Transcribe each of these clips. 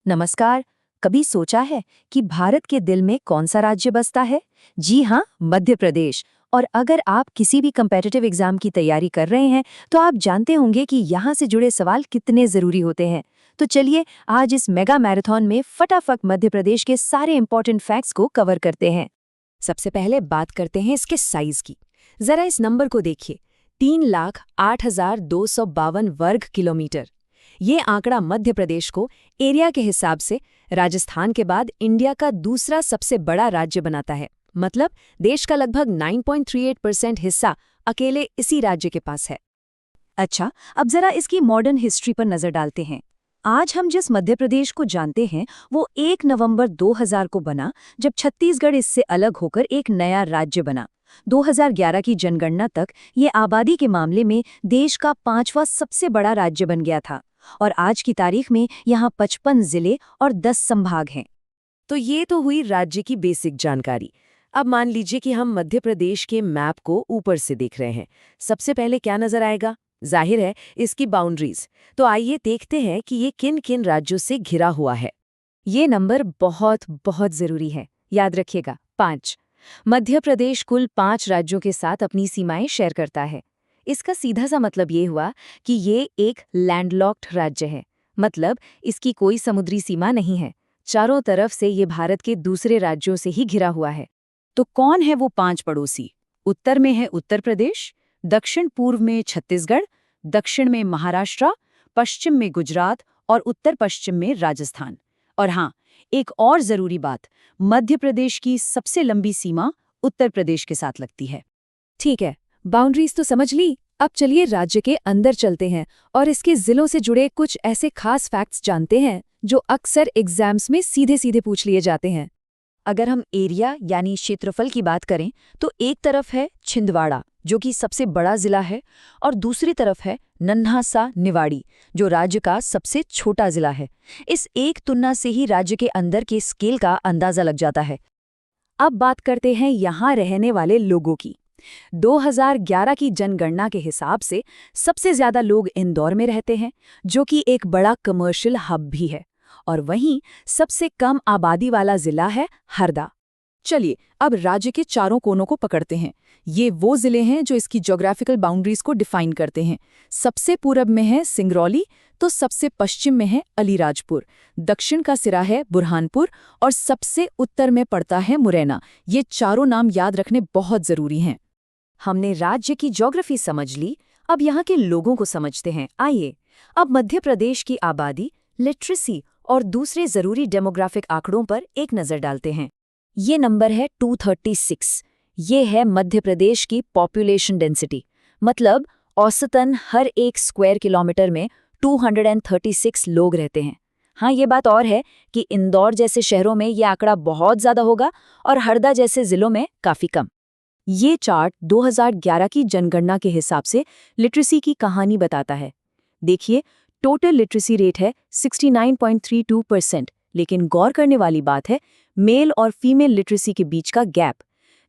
नमस्कार। कभी सोचा है कि भारत के दिल में कौन सा राज्य बसता है? जी हाँ, मध्य प्रदेश। और अगर आप किसी भी कम्पिटिटिव एग्जाम की तैयारी कर रहे हैं तो आप जानते होंगे कि यहाँ से जुड़े सवाल कितने जरूरी होते हैं। तो चलिए आज इस मेगा मैराथन में फटाफट मध्य प्रदेश के सारे इंपॉर्टेंट फैक्ट्स को कवर करते हैं। सबसे पहले बात करते हैं इसके साइज की। जरा इस नंबर को देखिए, 3,08,252 वर्ग किलोमीटर। ये आंकड़ा मध्य प्रदेश को एरिया के हिसाब से राजस्थान के बाद इंडिया का दूसरा सबसे बड़ा राज्य बनाता है। मतलब देश का लगभग 9.38% हिस्सा अकेले इसी राज्य के पास है। अच्छा, अब जरा इसकी मॉडर्न हिस्ट्री पर नजर डालते हैं। आज हम जिस मध्य प्रदेश को जानते हैं वो 1 नवंबर 2000 को बना, जब छत्तीसगढ़ इससे अलग होकर एक नया राज्य बना। 2011 की जनगणना तक ये आबादी के मामले में देश का 5वां सबसे बड़ा राज्य बन गया था। और आज की तारीख में यहाँ 55 जिले और 10 संभाग हैं। तो ये तो हुई राज्य की बेसिक जानकारी। अब मान लीजिए कि हम मध्य प्रदेश के मैप को ऊपर से देख रहे हैं। सबसे पहले क्या नजर आएगा? जाहिर है इसकी बाउंड्रीज। तो आइए देखते हैं कि ये किन किन राज्यों से घिरा हुआ है। ये नंबर बहुत बहुत जरूरी है, याद रखिएगा, 5। मध्य प्रदेश कुल 5 राज्यों के साथ अपनी सीमाएं शेयर करता है। इसका सीधा सा मतलब ये हुआ कि ये एक लैंडलॉक्ड राज्य है। मतलब इसकी कोई समुद्री सीमा नहीं है। चारों तरफ से ये भारत के दूसरे राज्यों से ही घिरा हुआ है। तो कौन है वो 5 पड़ोसी? उत्तर में है उत्तर प्रदेश, दक्षिण पूर्व में छत्तीसगढ़, दक्षिण में महाराष्ट्र, पश्चिम में गुजरात और उत्तर पश्चिम में राजस्थान। और हाँ, एक और जरूरी बात, मध्य प्रदेश की सबसे लंबी सीमा उत्तर प्रदेश के साथ लगती है। ठीक है, बाउंड्रीज तो समझ ली। अब चलिए राज्य के अंदर चलते हैं और इसके जिलों से जुड़े कुछ ऐसे खास फैक्ट्स जानते हैं जो अक्सर एग्जाम्स में सीधे सीधे पूछ लिए जाते हैं। अगर हम एरिया यानी क्षेत्रफल की बात करें तो एक तरफ है छिंदवाड़ा, जो कि सबसे बड़ा जिला है, और दूसरी तरफ है नन्हा सा निवाड़ी, जो राज्य का सबसे छोटा जिला है। इस एक तुलना से ही राज्य के अंदर के स्केल का अंदाजा लग जाता है। अब बात करते हैं यहाँ रहने वाले लोगों की। 2011 की जनगणना के हिसाब से सबसे ज्यादा लोग इंदौर में रहते हैं, जो कि एक बड़ा कमर्शियल हब भी है। और वहीं सबसे कम आबादी वाला जिला है हरदा। चलिए अब राज्य के चारों कोनों को पकड़ते हैं। ये वो जिले हैं जो इसकी ज्योग्राफिकल बाउंड्रीज को डिफाइन करते हैं। सबसे पूरब में है सिंगरौली, तो सबसे पश्चिम में है अलीराजपुर, दक्षिण का सिरा है बुरहानपुर और सबसे उत्तर में पड़ता है मुरैना। ये चारों नाम याद रखने बहुत जरूरी हैं। हमने राज्य की ज्योग्राफी समझ ली, अब यहाँ के लोगों को समझते हैं। आइए अब मध्य प्रदेश की आबादी, लिटरेसी और दूसरे जरूरी डेमोग्राफिक आंकड़ों पर एक नजर डालते हैं। ये नंबर है 236। ये है मध्य प्रदेश की पॉपुलेशन डेंसिटी। मतलब औसतन हर एक स्क्वायर किलोमीटर में 236 लोग रहते हैं। हाँ, ये बात और है कि इंदौर जैसे शहरों में ये आंकड़ा बहुत ज्यादा होगा और हरदा जैसे जिलों में काफी कम। ये चार्ट 2011 की जनगणना के हिसाब से लिटरेसी की कहानी बताता है। देखिए, टोटल लिटरेसी रेट है 69.32%, लेकिन गौर करने वाली बात है मेल और फीमेल लिटरेसी के बीच का गैप।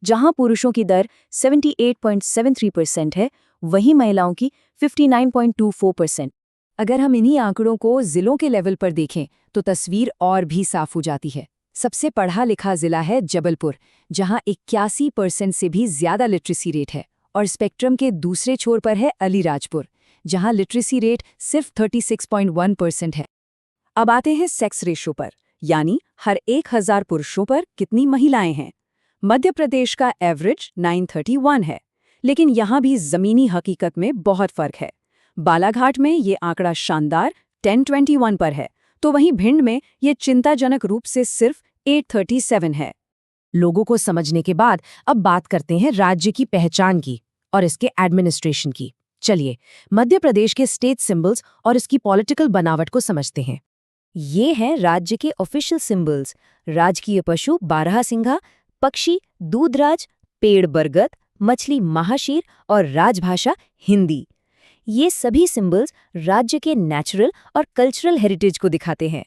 जहां पुरुषों की दर 78.73% है, वहीं महिलाओं की 59.24%। अगर हम इन्हीं आंकड़ों को जिलों के लेवल पर देखें तो तस्वीर और भी साफ हो जाती है। सबसे पढ़ा लिखा जिला है जबलपुर, जहां 81% से भी ज्यादा लिटरेसी रेट है। और स्पेक्ट्रम के दूसरे छोर पर है अलीराजपुर, जहां लिटरेसी रेट सिर्फ 36.1% है। अब आते हैं सेक्स रेशो पर, यानी हर 1000 पुरुषों पर कितनी महिलाएं हैं। मध्य प्रदेश का एवरेज 931 है, लेकिन यहाँ भी जमीनी हकीकत में बहुत फर्क है। बालाघाट में ये आंकड़ा शानदार 1021 पर है, तो वहीं भिंड में ये चिंताजनक रूप से सिर्फ 837 है। लोगों को समझने के बाद अब बात करते हैं राज्य की पहचान की और इसके एडमिनिस्ट्रेशन की। चलिए मध्य प्रदेश के स्टेट सिंबल्स और इसकी पॉलिटिकल बनावट को समझते हैं। ये हैं राज्य के ऑफिशियल सिंबल्स। राजकीय पशु बारहसिंघा, पक्षी दूधराज, पेड़ बरगद, मछली महाशीर और राजभाषा हिंदी। ये सभी सिंबल्स राज्य के नेचुरल और कल्चरल हेरिटेज को दिखाते हैं।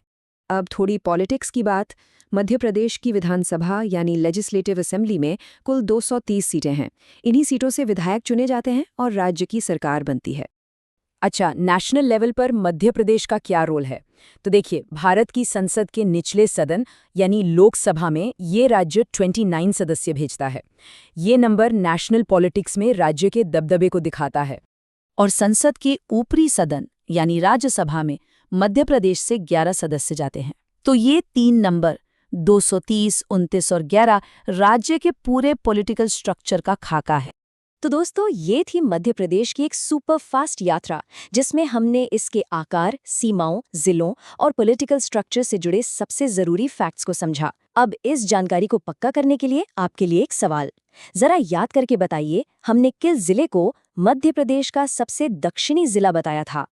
अब थोड़ी पॉलिटिक्स की बात। मध्य प्रदेश की विधानसभा यानी लेजिस्लेटिव असेंबली में कुल 230 सीटें हैं। इन्हीं सीटों से विधायक चुने जाते हैं और राज्य की सरकार बनती है। अच्छा, नेशनल लेवल पर मध्य प्रदेश का क्या रोल है? तो देखिए, भारत की संसद के निचले सदन यानी लोकसभा में ये राज्य 29 सदस्य भेजता है। ये नंबर नेशनल पॉलिटिक्स में राज्य के दबदबे को दिखाता है। और संसद के ऊपरी सदन यानी राज्यसभा में मध्य प्रदेश से 11 सदस्य जाते हैं। तो ये 3 नंबर 230, 29 और 11 राज्य के पूरे पॉलिटिकल स्ट्रक्चर का खाका है। तो दोस्तों, ये थी मध्य प्रदेश की एक सुपर फास्ट यात्रा, जिसमें हमने इसके आकार, सीमाओं, जिलों और पॉलिटिकल स्ट्रक्चर से जुड़े सबसे जरूरी फैक्ट्स को समझा। अब इस जानकारी को पक्का करने के लिए आपके लिए एक सवाल। जरा याद करके बताइए, हमने किस जिले को मध्य प्रदेश का सबसे दक्षिणी जिला बताया था?